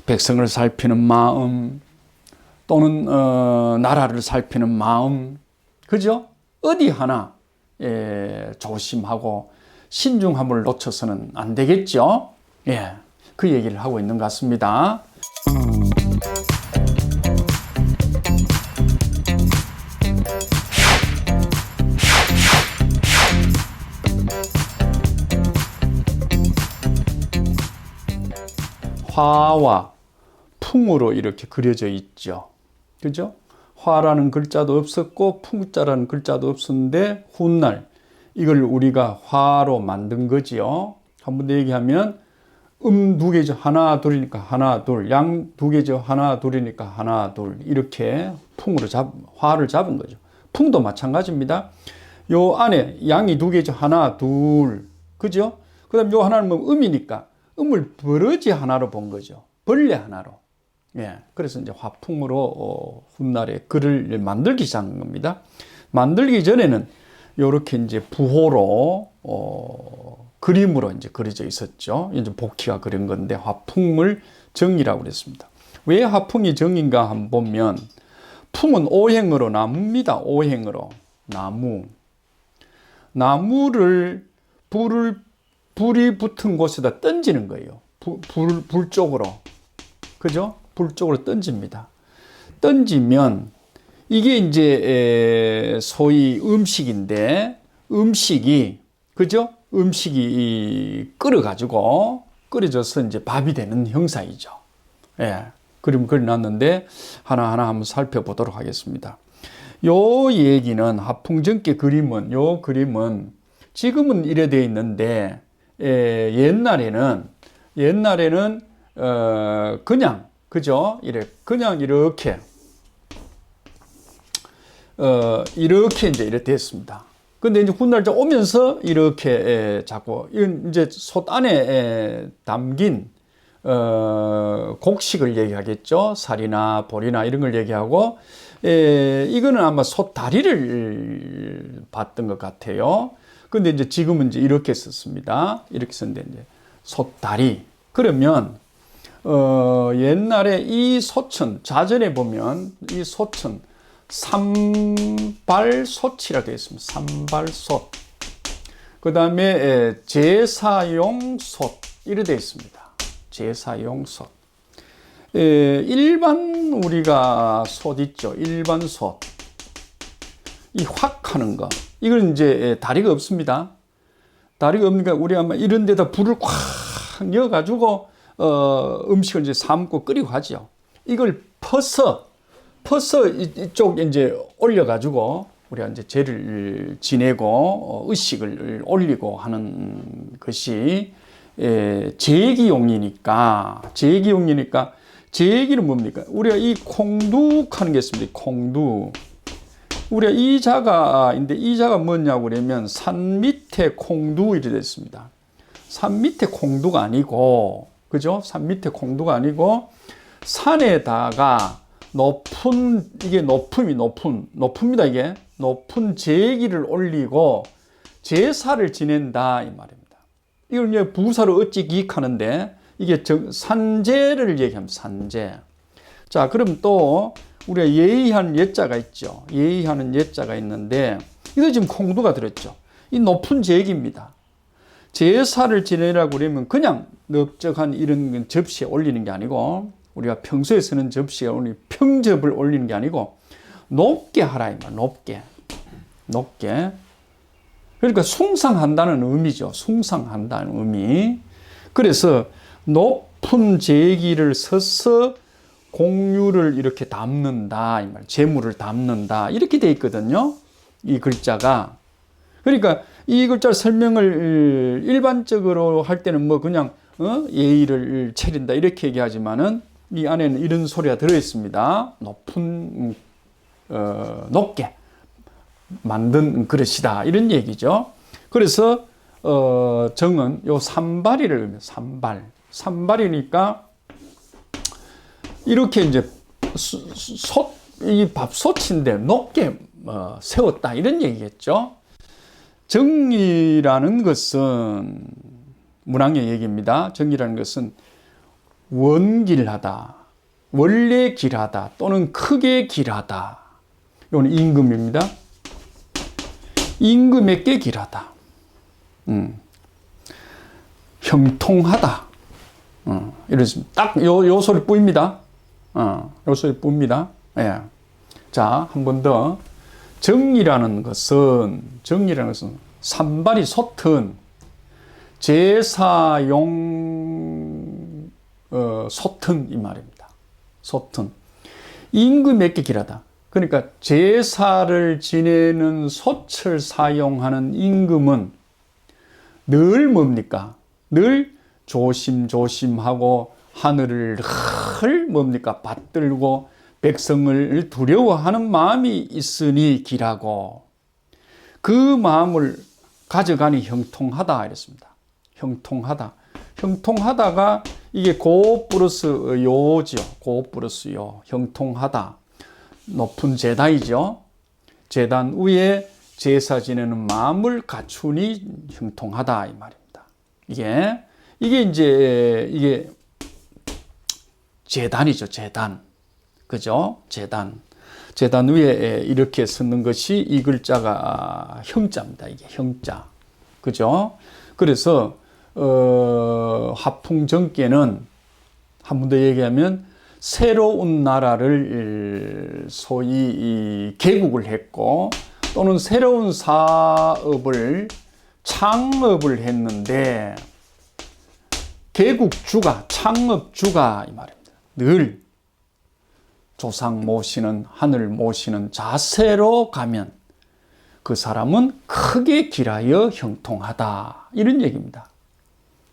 백성을 살피는 마음 또는 나라를 살피는 마음, 그죠? 어디 하나 조심하고 신중함을 놓쳐서는 안 되겠죠? 예, 그 얘기를 하고 있는 것 같습니다. 화와 풍으로 이렇게 그려져 있죠. 그죠? 화라는 글자도 없었고 풍자라는 글자도 없었는데 훗날 이걸 우리가 화로 만든 거지요. 한 번 더 얘기하면 두 개죠. 하나 둘이니까 하나 둘, 양 두 개죠. 하나 둘이니까 하나 둘, 이렇게 풍으로 화를 잡은 거죠. 풍도 마찬가지입니다. 요 안에 양이 두 개죠. 하나 둘, 그죠? 그 다음 요 하나는 뭐 음이니까 음을 버러지 하나로 본 거죠. 벌레 하나로. 예. 그래서 이제 화풍으로 훗날에 글을 만들기 시작한 겁니다. 만들기 전에는 요렇게 이제 부호로 그림으로 이제 그려져 있었죠. 이제 복희가 그린 건데 화풍을 정이라고 그랬습니다. 왜 화풍이 정인가 한번 보면 풍은 오행으로 나무입니다. 오행으로 나무. 나무를 불이 붙은 곳에다 던지는 거예요. 불 쪽으로. 그죠? 불 쪽으로 던집니다. 던지면 이게 이제 소위 음식인데 음식이, 그죠? 음식이 끓여져서 이제 밥이 되는 형상이죠. 예. 그림 그려놨는데 하나하나 한번 살펴보도록 하겠습니다. 요 얘기는 화풍정계 그림은, 요 그림은 지금은 이래 되어 있는데 옛날에는 그냥, 그죠? 그냥 이렇게 이제 이렇게 됐습니다. 근데 이제 훗날 오면서 이렇게 자꾸, 이건 이제 솥 안에 담긴 곡식을 얘기하겠죠. 살이나 보리나 이런 걸 얘기하고, 이거는 아마 솥 다리를 봤던 것 같아요. 근데 이제 지금은 이제 이렇게 썼습니다. 이렇게 썼는데 이제 솥 다리. 그러면 옛날에 이 소천, 자전에 보면 이 소천 삼발솥이라고 되어 있습니다. 삼발솥. 그 다음에 제사용솥 이렇게 되어 있습니다. 제사용솥. 일반 우리가 솥 있죠. 일반 솥. 이 확 하는 거. 이건 이제 다리가 없습니다. 다리가 없으니까 우리 아마 이런 데다 불을 꽉 넣어가지고 음식을 이제 삶고 끓이고 하죠. 이걸 퍼서 이쪽 이제 올려가지고 우리가 이제 죄를 지내고 의식을 올리고 하는 것이 제기용이니까 제기는 뭡니까? 우리가 이 콩둑하는 게 있습니다. 콩둑. 우리가 이 자가인데 이 자가 뭐냐고 그러면 산 밑에 콩둑 이렇게 됐습니다. 산 밑에 콩둑 아니고, 그죠? 산 밑에 콩둑 아니고 산에다가 이게 높습니다. 이게 높은 제기를 올리고 제사를 지낸다 이 말입니다. 이걸 이제 부사로 어찌 기익하는데 이게 산제를 얘기합니다. 산제. 자, 그럼 또 우리가 예의하는 예자가 있죠. 예의하는 예자가 있는데 이거 지금 콩두가 들었죠. 이 높은 제기입니다. 제사를 지내라고 그러면 그냥 넓적한 이런 접시에 올리는 게 아니고 우리가 평소에 쓰는 접시에 평접을 올리는 게 아니고 높게 하라 이 말. 높게. 그러니까 숭상한다는 의미죠. 숭상한다는 의미. 그래서 높은 제기를 서서 공유를 이렇게 담는다 이 말. 재물을 담는다 이렇게 돼 있거든요. 이 글자가. 그러니까 이 글자 설명을 일반적으로 할 때는 뭐 그냥 예의를 차린다 이렇게 얘기하지만은 이 안에는 이런 소리가 들어 있습니다. 높게 만든 그릇이다 이런 얘기죠. 그래서 정은 요 산발이를 의미해요. 산발이니까 이렇게 이제 이 밥솥인데 높게 세웠다 이런 얘기겠죠. 정이라는 것은 문학의 얘기입니다. 정이라는 것은 원길하다, 원래 길하다 또는 크게 길하다. 이건 임금입니다. 임금에게 길하다. 형통하다. 이렇습니다. 딱 요 소리 뿌입니다. 요 소리 뿌입니다. 예. 자, 한 번 더. 정이라는 것은 산발이 솟은 제사용 솟은 이 말입니다. 솟은 임금에게 길하다. 그러니까 제사를 지내는 솥을 사용하는 임금은 늘 뭡니까? 늘 조심조심하고 하늘을 뭡니까? 받들고 백성을 두려워하는 마음이 있으니 길하고 그 마음을 가져가니 형통하다 이랬습니다. 형통하다. 형통하다가 이게 고 플러스 요죠. 고 플러스 요. 형통하다. 높은 제단이죠. 제단 위에 제사 지내는 마음을 갖추니 형통하다 이 말입니다. 이게 제단이죠. 제단. 그죠? 제단 위에 이렇게 쓰는 것이 이 글자가 형자입니다. 이게 형자. 그죠? 그래서 화풍정께는 한 번 더 얘기하면 새로운 나라를 소위 개국을 했고 또는 새로운 사업을 창업을 했는데 개국주가 창업주가 이 말입니다. 늘 조상 모시는 하늘 모시는 자세로 가면 그 사람은 크게 길하여 형통하다 이런 얘기입니다.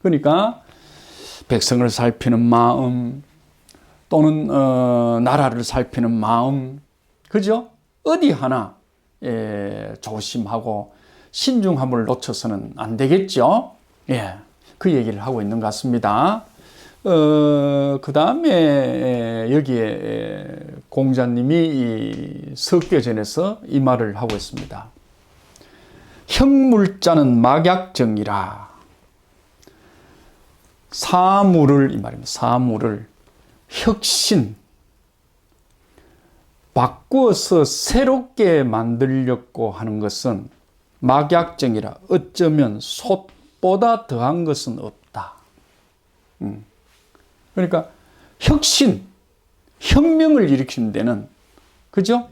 그러니까 백성을 살피는 마음 또는 나라를 살피는 마음 그죠? 어디 하나 조심하고 신중함을 놓쳐서는 안 되겠죠. 예, 그 얘기를 하고 있는 것 같습니다. 그 다음에 여기에 공자님이 이 석계전에서 이 말을 하고 있습니다. 형물자는 막약정이라. 사물을 이 말입니다. 사물을 혁신 바꾸어서 새롭게 만들려고 하는 것은 막약정이라. 어쩌면 솥보다 더한 것은 없다. 그러니까 혁신, 혁명을 일으키는 데는 그죠?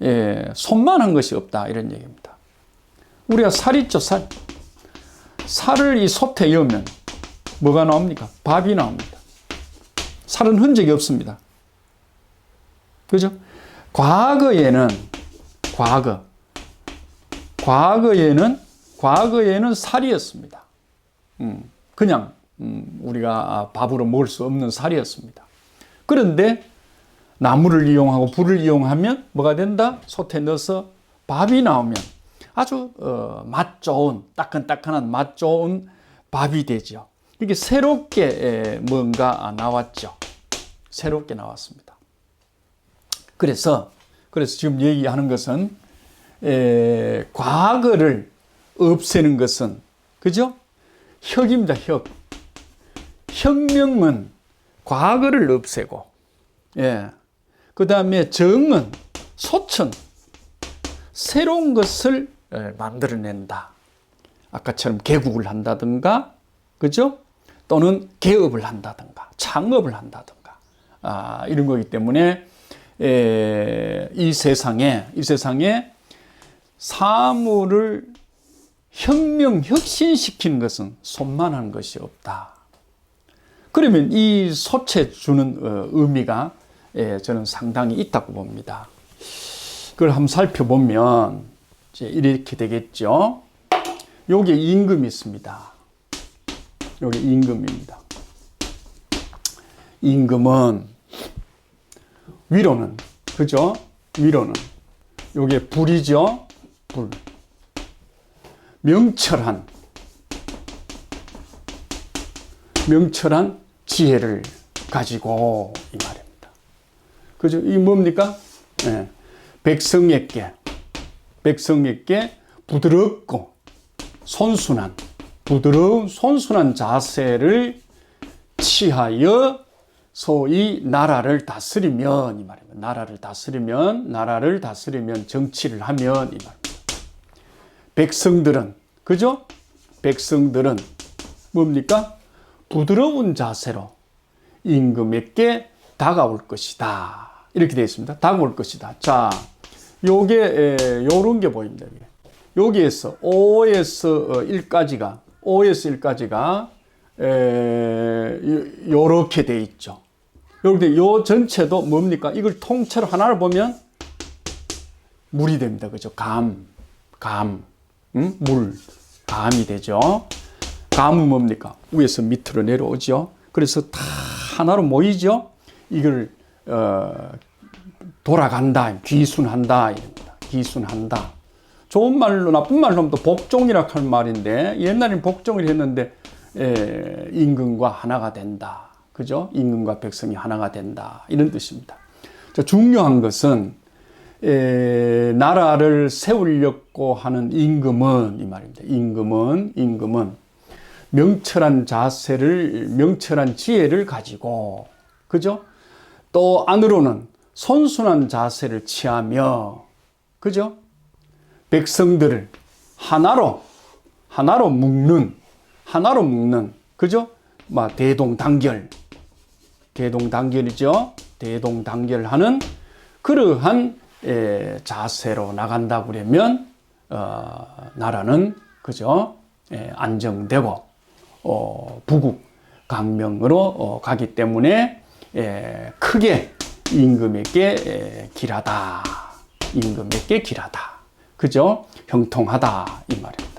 예, 손만한 것이 없다 이런 얘기입니다. 우리가 살 있죠, 살. 살을 이 솥에 넣으면 뭐가 나옵니까? 밥이 나옵니다. 살은 흔적이 없습니다. 그죠? 과거에는 살이었습니다. 그냥 우리가 밥으로 먹을 수 없는 살이었습니다. 그런데 나무를 이용하고 불을 이용하면 뭐가 된다? 솥에 넣어서 밥이 나오면 아주 맛 좋은 따끈따끈한 맛 좋은 밥이 되죠. 이게 새롭게 뭔가 나왔죠. 새롭게 나왔습니다. 그래서 지금 얘기하는 것은 과거를 없애는 것은 그죠? 혁입니다. 혁. 혁명은 과거를 없애고, 그 다음에 정은, 소천, 새로운 것을 만들어낸다. 아까처럼 개국을 한다든가, 그죠? 또는 개업을 한다든가, 창업을 한다든가, 이런 거기 때문에, 이 세상에 사물을 혁신시키는 것은 손만한 것이 없다. 그러면 이 솥에 주는 의미가 저는 상당히 있다고 봅니다. 그걸 한번 살펴보면 이제 이렇게 되겠죠. 여기에 임금이 있습니다. 여기 임금입니다. 임금은 위로는 그죠? 위로는 여기에 불이죠. 불. 명철한 지혜를 가지고 이 말입니다. 그죠? 이 뭡니까? 백성에게 부드럽고 손순한 자세를 취하여 소위 나라를 다스리면 이 말입니다. 나라를 다스리면 정치를 하면 이 말입니다. 백성들은 그죠? 백성들은 뭡니까? 부드러운 자세로 임금에게 다가올 것이다. 이렇게 되어 있습니다. 다가올 것이다. 자, 요게 요런 게 보입니다. 여기에서 5에서 1까지가 요렇게 돼 있죠. 요런데 요 전체도 뭡니까? 이걸 통째로 하나를 보면 물이 됩니다. 그죠? 물, 감이 되죠. 감은 뭡니까? 위에서 밑으로 내려오죠. 그래서 다 하나로 모이죠. 이걸 돌아간다, 귀순한다, 이럽니다. 귀순한다. 좋은 말로 나쁜 말로 하면 또 복종이라 할 말인데 옛날에는 복종을 했는데 임금과 하나가 된다. 그죠? 임금과 백성이 하나가 된다. 이런 뜻입니다. 자, 중요한 것은 나라를 세우려고 하는 임금은 이 말입니다. 임금은 명철한 지혜를 가지고 그죠? 또 안으로는 선순한 자세를 취하며 그죠? 백성들을 하나로 묶는 그죠? 대동단결이죠. 대동단결하는 그러한 자세로 나간다 그러면 나라는 그죠? 안정되고 부국 강명으로 가기 때문에 크게 임금에게 길하다. 그죠? 형통하다 이 말입니다.